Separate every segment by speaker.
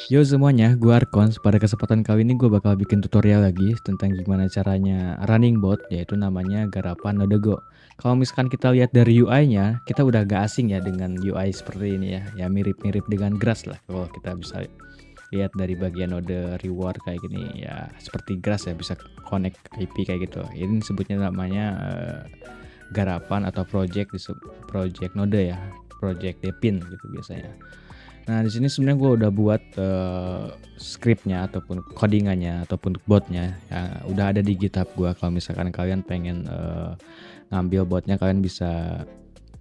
Speaker 1: Yo semuanya, gue Arkons. Pada kesempatan kali ini gue bakal bikin tutorial lagi tentang gimana caranya running bot, yaitu namanya garapan Nodego. Kalau misalkan kita lihat dari UI-nya, kita udah gak asing ya dengan UI seperti ini ya. Ya mirip-mirip dengan Grass lah kalau kita bisa lihat dari bagian node reward kayak gini ya, seperti Grass ya, bisa connect IP kayak gitu. Ini sebutnya namanya garapan atau project node ya, project depin gitu biasanya. Nah, di sini sebenarnya gue udah buat scriptnya ataupun codingannya ataupun botnya ya, udah ada di GitHub gue. Kalau misalkan kalian pengen ngambil botnya, kalian bisa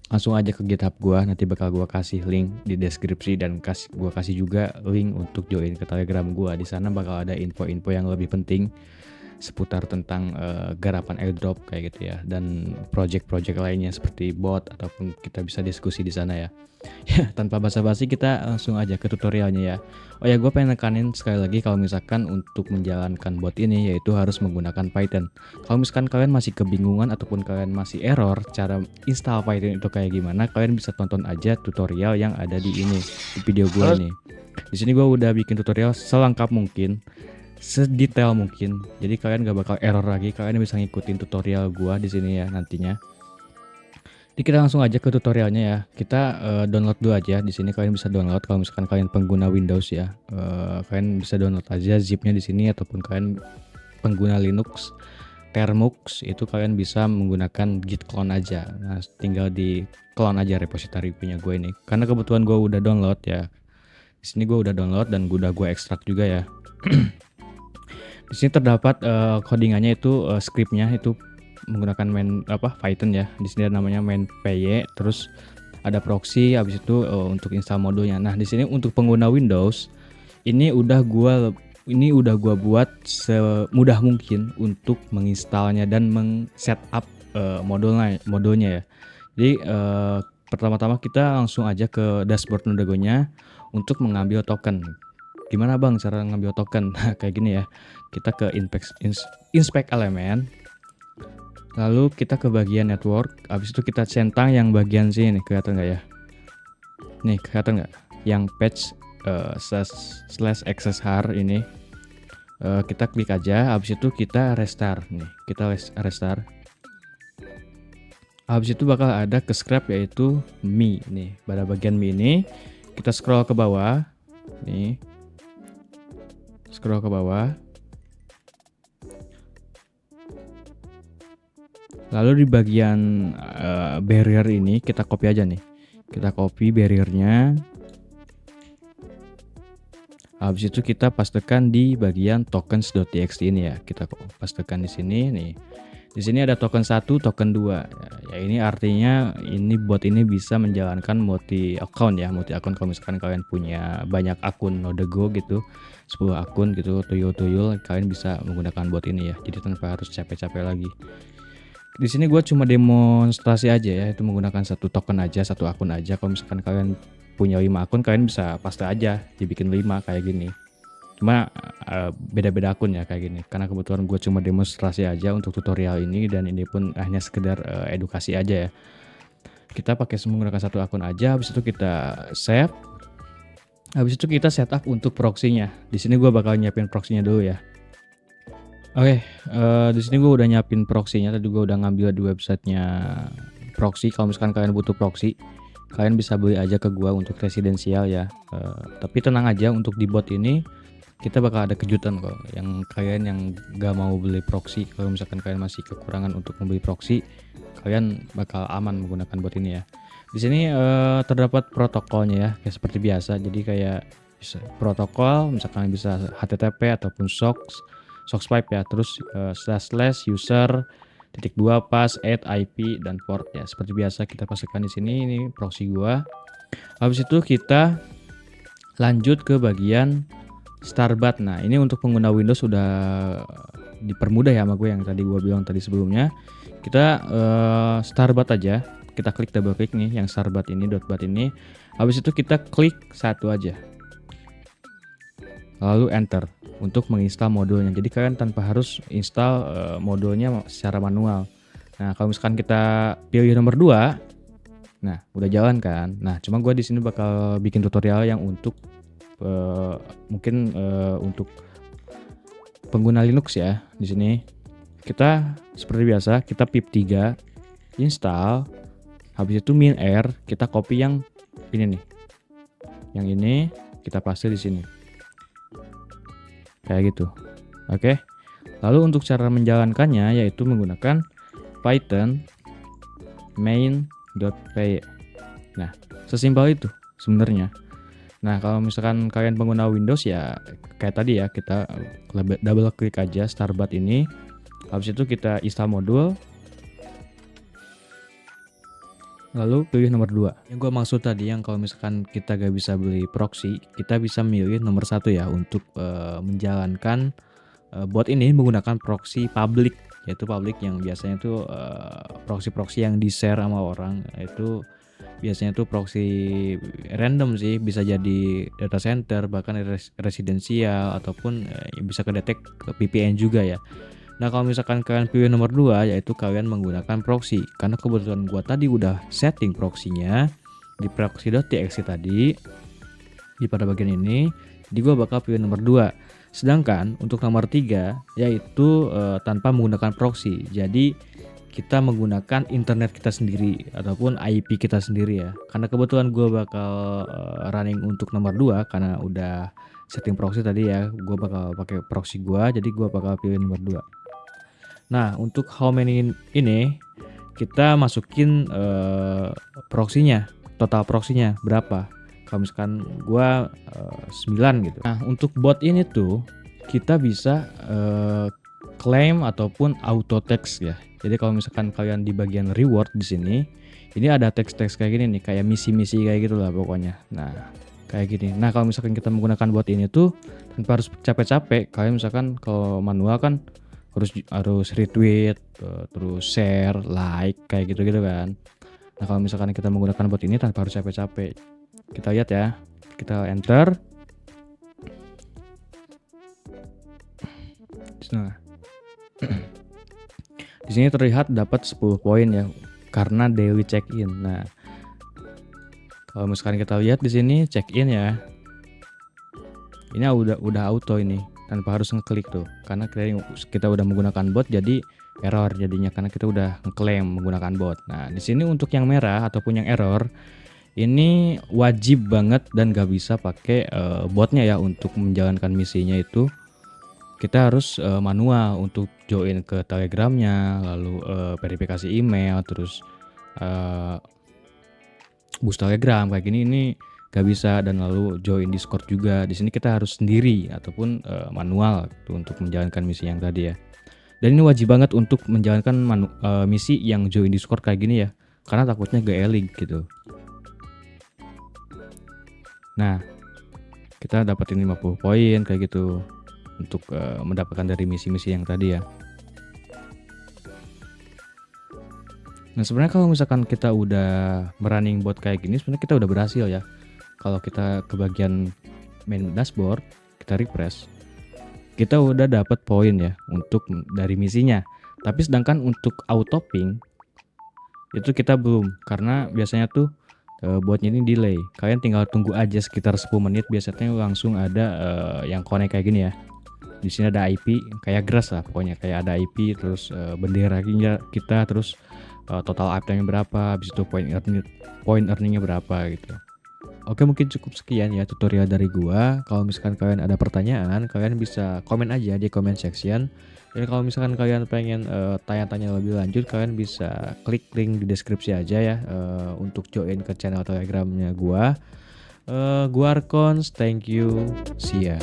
Speaker 1: langsung aja ke GitHub gue. Nanti bakal gue kasih link di deskripsi dan gue kasih juga link untuk join ke Telegram gue. Di sana bakal ada info-info yang lebih penting seputar tentang garapan airdrop kayak gitu ya, dan project-project lainnya seperti bot, ataupun kita bisa diskusi di sana ya. Ya, tanpa basa-basi kita langsung aja ke tutorialnya ya. Oh ya, gue pengen nekanin sekali lagi kalau misalkan untuk menjalankan bot ini yaitu harus menggunakan Python. Kalau misalkan kalian masih kebingungan ataupun kalian masih error cara install Python itu kayak gimana, kalian bisa tonton aja tutorial yang ada di ini, di video gue
Speaker 2: Halo,
Speaker 1: ini. Di sini gue udah bikin tutorial selengkap mungkin, sedetail mungkin. Jadi kalian gak bakal error lagi, kalian bisa ngikutin tutorial gue di sini ya nantinya. Jadi kita langsung aja ke tutorialnya ya. Kita download dulu aja. Di sini kalian bisa download kalau misalkan kalian pengguna Windows ya. Kalian bisa download aja zipnya di sini, ataupun kalian pengguna Linux, Termux, itu kalian bisa menggunakan git clone aja. Nah, tinggal di clone aja repository punya gue ini. Karena kebetulan gue udah download ya. Di sini gue udah download dan udah gue ekstrak juga ya. Di sini terdapat codingannya itu, scriptnya itu menggunakan Python ya. Di sini ada namanya main py, terus ada proxy, habis itu untuk install modulnya. Nah, di sini untuk pengguna Windows ini udah gua buat semudah mungkin untuk menginstalnya dan meng-setup modulnya ya. Jadi pertama-tama kita langsung aja ke dashboard Nodegonya untuk mengambil token. Gimana bang cara ngambil token? Nah, kayak gini ya. Kita ke inspect elemen, lalu kita ke bagian network, habis itu kita centang yang bagian sini nih, kelihatan nggak ya? Nih, kelihatan nggak? Yang patch slash access har ini. Kita klik aja, habis itu kita restart nih. Kita restart. Habis itu bakal ada ke scrap yaitu me nih. Pada bagian me ini kita scroll ke bawah. Nih. Scroll ke bawah. Lalu di bagian barrier ini kita copy aja nih. Kita copy barriernya. Habis itu kita pastekan di bagian tokens.txt ini ya. Kita pastekan di sini nih. Di sini ada token 1, token 2. Ya, ini artinya ini bot ini bisa menjalankan multi account ya. Multi account kalau misalkan kalian punya banyak akun Nodego gitu, 10 akun gitu, tuyul-tuyul, kalian bisa menggunakan bot ini ya. Jadi tanpa harus capek-capek lagi. Di sini gue cuma demonstrasi aja ya, itu menggunakan satu token aja, satu akun aja. Kalau misalkan kalian punya 5 akun, kalian bisa paste aja, dibikin 5 kayak gini. Cuma beda-beda akun ya kayak gini. Karena kebetulan gue cuma demonstrasi aja untuk tutorial ini, dan ini pun hanya sekedar edukasi aja ya. Kita pakai menggunakan satu akun aja, habis itu kita save. Habis itu kita setup untuk proxy-nya. Di sini gue bakal nyiapin proxy-nya dulu ya. Oke, di sini gue udah nyiapin proxy-nya. Tadi gue udah ngambil di websitenya proxy. Kalau misalkan kalian butuh proxy, kalian bisa beli aja ke gue untuk residensial ya. Tapi tenang aja, untuk di bot ini kita bakal ada kejutan kok. Yang kalian yang gak mau beli proxy, kalau misalkan kalian masih kekurangan untuk membeli proxy, kalian bakal aman menggunakan bot ini ya. Di sini terdapat protokolnya ya, kayak seperti biasa. Jadi kayak protokol, misalkan bisa HTTP ataupun SOX pipe ya, terus slash user titik 2 pas add IP dan port ya, seperti biasa kita pastikan di sini. Ini proxy gua. Habis itu kita lanjut ke bagian Starbat. Nah, ini untuk pengguna Windows sudah dipermudah ya sama gue, yang tadi gue bilang tadi sebelumnya. Kita Starbat aja, kita klik double klik nih yang Starbat ini, .bat ini. Habis itu kita klik satu aja, lalu enter untuk menginstal modulnya. Jadi kalian tanpa harus install modulnya secara manual. Nah, kalau misalkan kita pilih nomor 2, nah udah jalan kan. Nah, cuma gue di sini bakal bikin tutorial yang untuk mungkin untuk pengguna Linux ya. Di sini kita seperti biasa kita pip3 install, habis itu min-r kita copy yang ini nih. Yang ini kita paste di sini. Kayak gitu. Oke. Lalu untuk cara menjalankannya yaitu menggunakan Python main.py. Nah, sesimpel itu sebenarnya. Nah, kalau misalkan kalian pengguna Windows ya kayak tadi ya, kita double klik aja Starbat ini. Habis itu kita install modul. Lalu pilih nomor 2. Yang gue maksud tadi yang kalau misalkan kita gak bisa beli proxy, kita bisa milih nomor 1 ya untuk menjalankan bot ini menggunakan proxy public, yaitu public yang biasanya tuh proxy-proxy yang di-share sama orang, itu biasanya tuh proxy random sih, bisa jadi data center, bahkan residensial ataupun bisa kedetek ke VPN juga ya. Nah, kalau misalkan kalian pilih nomor 2 yaitu kalian menggunakan proxy. Karena kebetulan gua tadi udah setting proxy-nya di proxy.txt tadi di pada bagian ini, jadi gua bakal pilih nomor 2. Sedangkan untuk nomor 3 yaitu tanpa menggunakan proxy. Jadi kita menggunakan internet kita sendiri ataupun IP kita sendiri ya. Karena kebetulan gua bakal running untuk nomor 2 karena udah setting proxy tadi ya. Gua bakal pakai proxy gua, jadi gua bakal pilih nomor 2. Nah, untuk how many ini kita masukin proxy-nya, total proxy-nya berapa. Kalau misalkan gua 9 gitu. Nah, untuk bot ini tuh kita bisa claim ataupun auto text ya. Jadi kalau misalkan kalian di bagian reward di sini, ini ada teks-teks kayak gini nih, kayak misi-misi kayak gitulah pokoknya. Nah, kayak gini. Nah, kalau misalkan kita menggunakan bot ini tuh tanpa harus capek-capek, kalian misalkan kalau manual kan harus retweet, terus share, like kayak gitu-gitu kan. Nah, kalau misalkan kita menggunakan bot ini tanpa harus capek-capek. Kita lihat ya. Kita enter. Nah. Di sini terlihat dapat 10 poin ya karena daily check-in. Nah, kalau misalkan kita lihat di sini check-in ya. Ini udah auto ini tanpa harus ngeklik tuh. Karena kita udah menggunakan bot jadi error jadinya karena kita udah ngeklaim menggunakan bot. Nah, di sini untuk yang merah ataupun yang error ini wajib banget dan gak bisa pakai botnya ya untuk menjalankan misinya itu. Kita harus manual untuk join ke Telegramnya, lalu verifikasi email, terus boost Telegram kayak gini ini gak bisa, dan lalu join Discord juga. Di sini kita harus sendiri ataupun manual tuh, untuk menjalankan misi yang tadi ya. Dan ini wajib banget untuk menjalankan misi yang join Discord kayak gini ya, karena takutnya gak gitu. Nah, kita dapatin 50 poin kayak gitu untuk mendapatkan dari misi-misi yang tadi ya. Nah, sebenarnya kalau misalkan kita udah merunning bot kayak gini, sebenarnya kita udah berhasil ya. Kalau kita ke bagian main dashboard, kita refresh, kita udah dapat poin ya untuk dari misinya. Tapi sedangkan untuk auto ping itu kita belum, karena biasanya tuh botnya ini delay. Kalian tinggal tunggu aja sekitar 10 menit, biasanya langsung ada yang connect kayak gini ya. Di sini ada IP kayak grass lah pokoknya, kayak ada IP, terus bendera kita, terus total uptime-nya berapa, habis itu point earning-nya berapa gitu. Oke, mungkin cukup sekian ya tutorial dari gua. Kalau misalkan kalian ada pertanyaan, kalian bisa komen aja di comment section. Dan kalau misalkan kalian pengen tanya-tanya lebih lanjut, kalian bisa klik link di deskripsi aja ya untuk join ke channel Telegramnya gua. Gua Arkons, thank you, see ya.